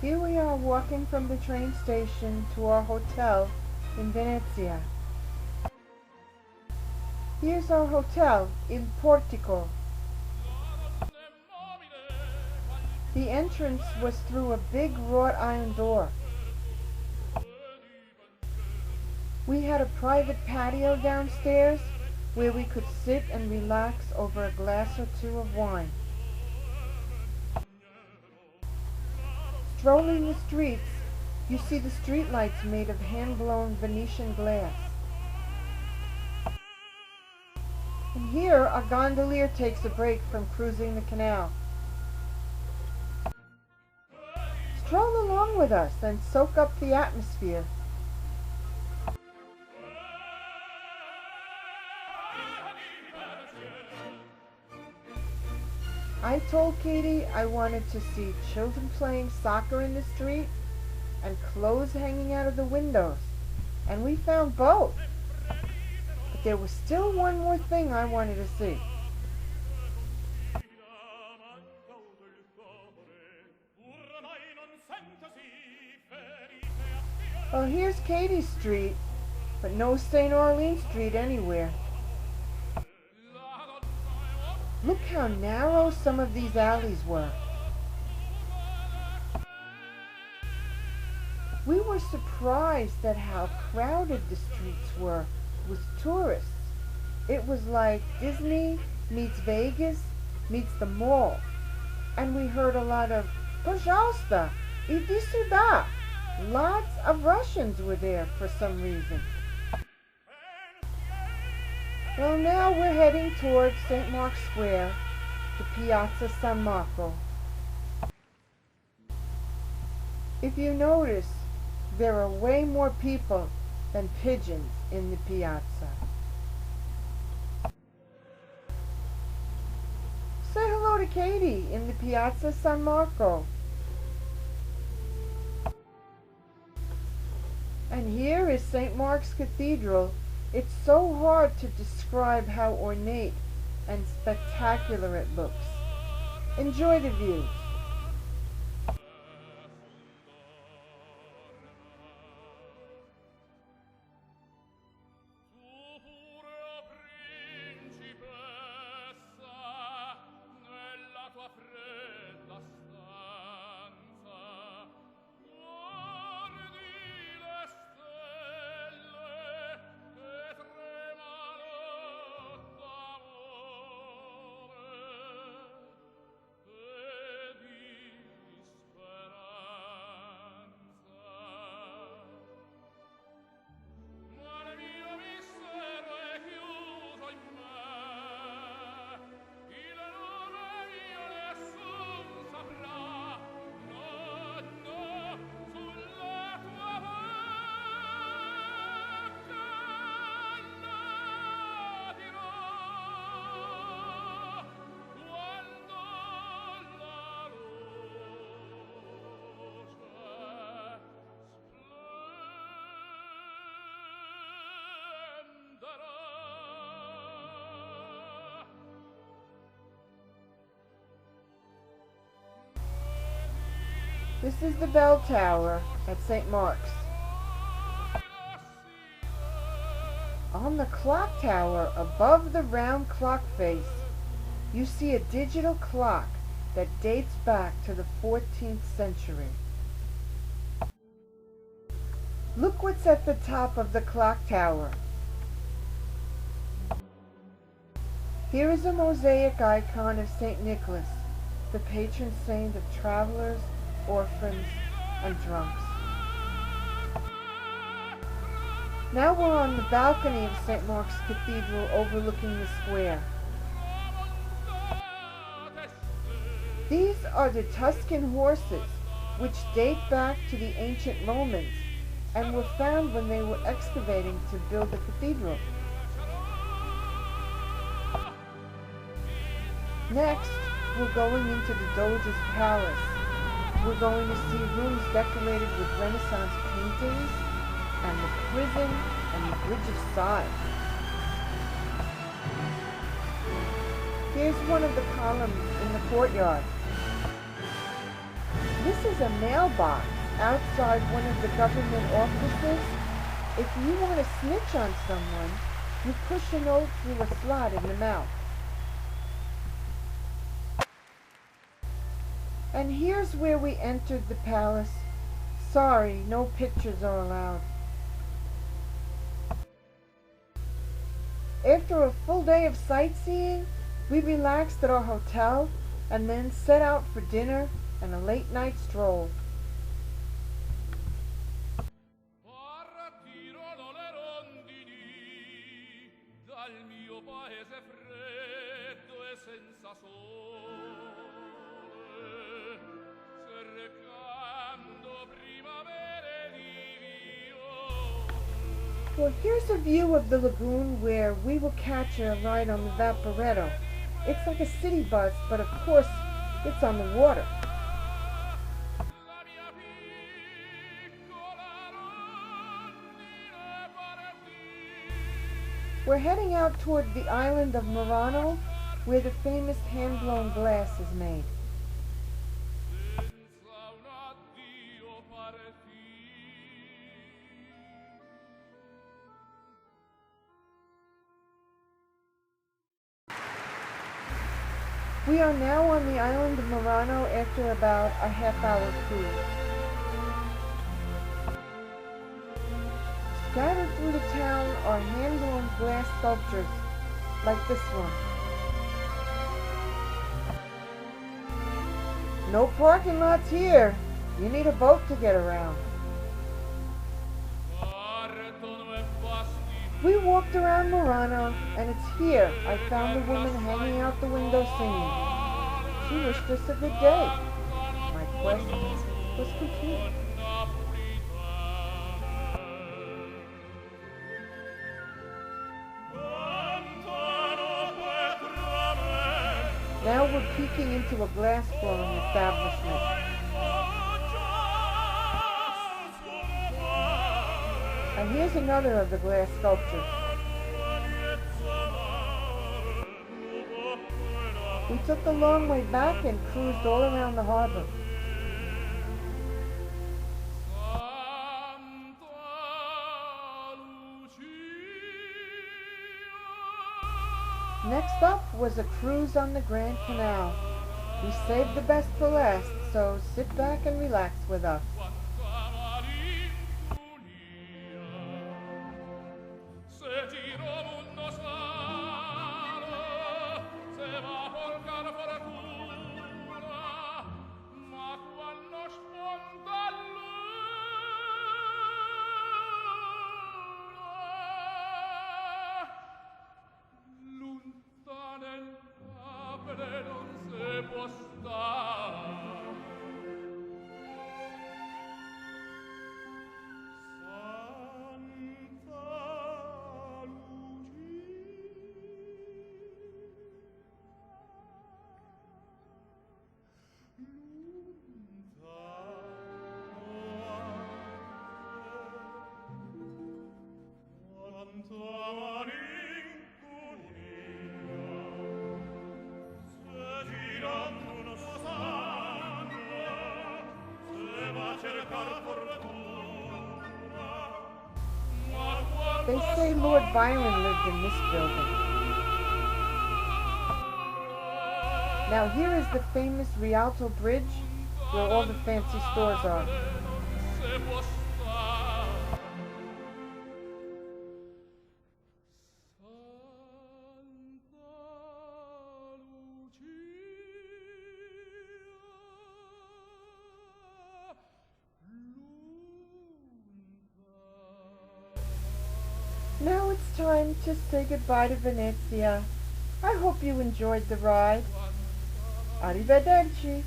Here we are walking from the train station to our hotel in Venezia. Here's our hotel, Il Portico. The entrance was through a big wrought iron door. We had a private patio downstairs where we could sit and relax over a glass or two of wine. Strolling the streets, you see the streetlights made of hand-blown Venetian glass. And here, a gondolier takes a break from cruising the canal. Stroll along with us and soak up the atmosphere. I told Katie I wanted to see children playing soccer in the street and clothes hanging out of the windows, and we found both. But there was still one more thing I wanted to see. Well, here's Katie's street, but no St. Orleans Street anywhere. Look how narrow some of these alleys were. We were surprised at how crowded the streets were with tourists. It was like Disney meets Vegas meets the mall. And we heard a lot of "Пожалуйста, иди сюда." Lots of Russians were there for some reason. Well, now we're heading towards St. Mark's Square, the Piazza San Marco. If you notice, there are way more people than pigeons in the piazza. Say hello to Katie in the Piazza San Marco. And here is St. Mark's Cathedral. It's so hard to describe how ornate and spectacular it looks. Enjoy the views. This is the bell tower at St. Mark's. On the clock tower above the round clock face, you see a digital clock that dates back to the 14th century. Look what's at the top of the clock tower. Here is a mosaic icon of St. Nicholas, the patron saint of travelers, orphans, and drunks. Now we're on the balcony of St. Mark's Cathedral overlooking the square. These are the Tuscan horses, which date back to the ancient Romans and were found when they were excavating to build the cathedral. Next, we're going into the Doge's palace. We're going to see rooms decorated with Renaissance paintings and the prison and the Bridge of Sighs. Here's one of the columns in the courtyard. This is a mailbox outside one of the government offices. If you want to snitch on someone, you push a note through a slot in the mouth. And here's where we entered the palace. Sorry, no pictures are allowed. After a full day of sightseeing, we relaxed at our hotel and then set out for dinner and a late night stroll. Well, here's a view of the lagoon where we will catch a ride on the Vaporetto. It's like a city bus, but of course, it's on the water. We're heading out toward the island of Murano, where the famous hand-blown glass is made. We are now on the island of Murano after about a half-hour cruise. Scattered through the town are hand-blown glass sculptures, like this one. No parking lots here. You need a boat to get around. We walked around Murano, and it's here I found a woman hanging out the window singing. She wished us a good day. My quest was complete. Now we're peeking into a glass-blowing establishment. And here's another of the glass sculptures. We took the long way back and cruised all around the harbor. Next up was a cruise on the Grand Canal. We saved the best for last, so sit back and relax with us. They say Lord Byron lived in this building. Now here is the famous Rialto Bridge, where all the fancy stores are. Now it's time to say goodbye to Venezia. I hope you enjoyed the ride. Arrivederci.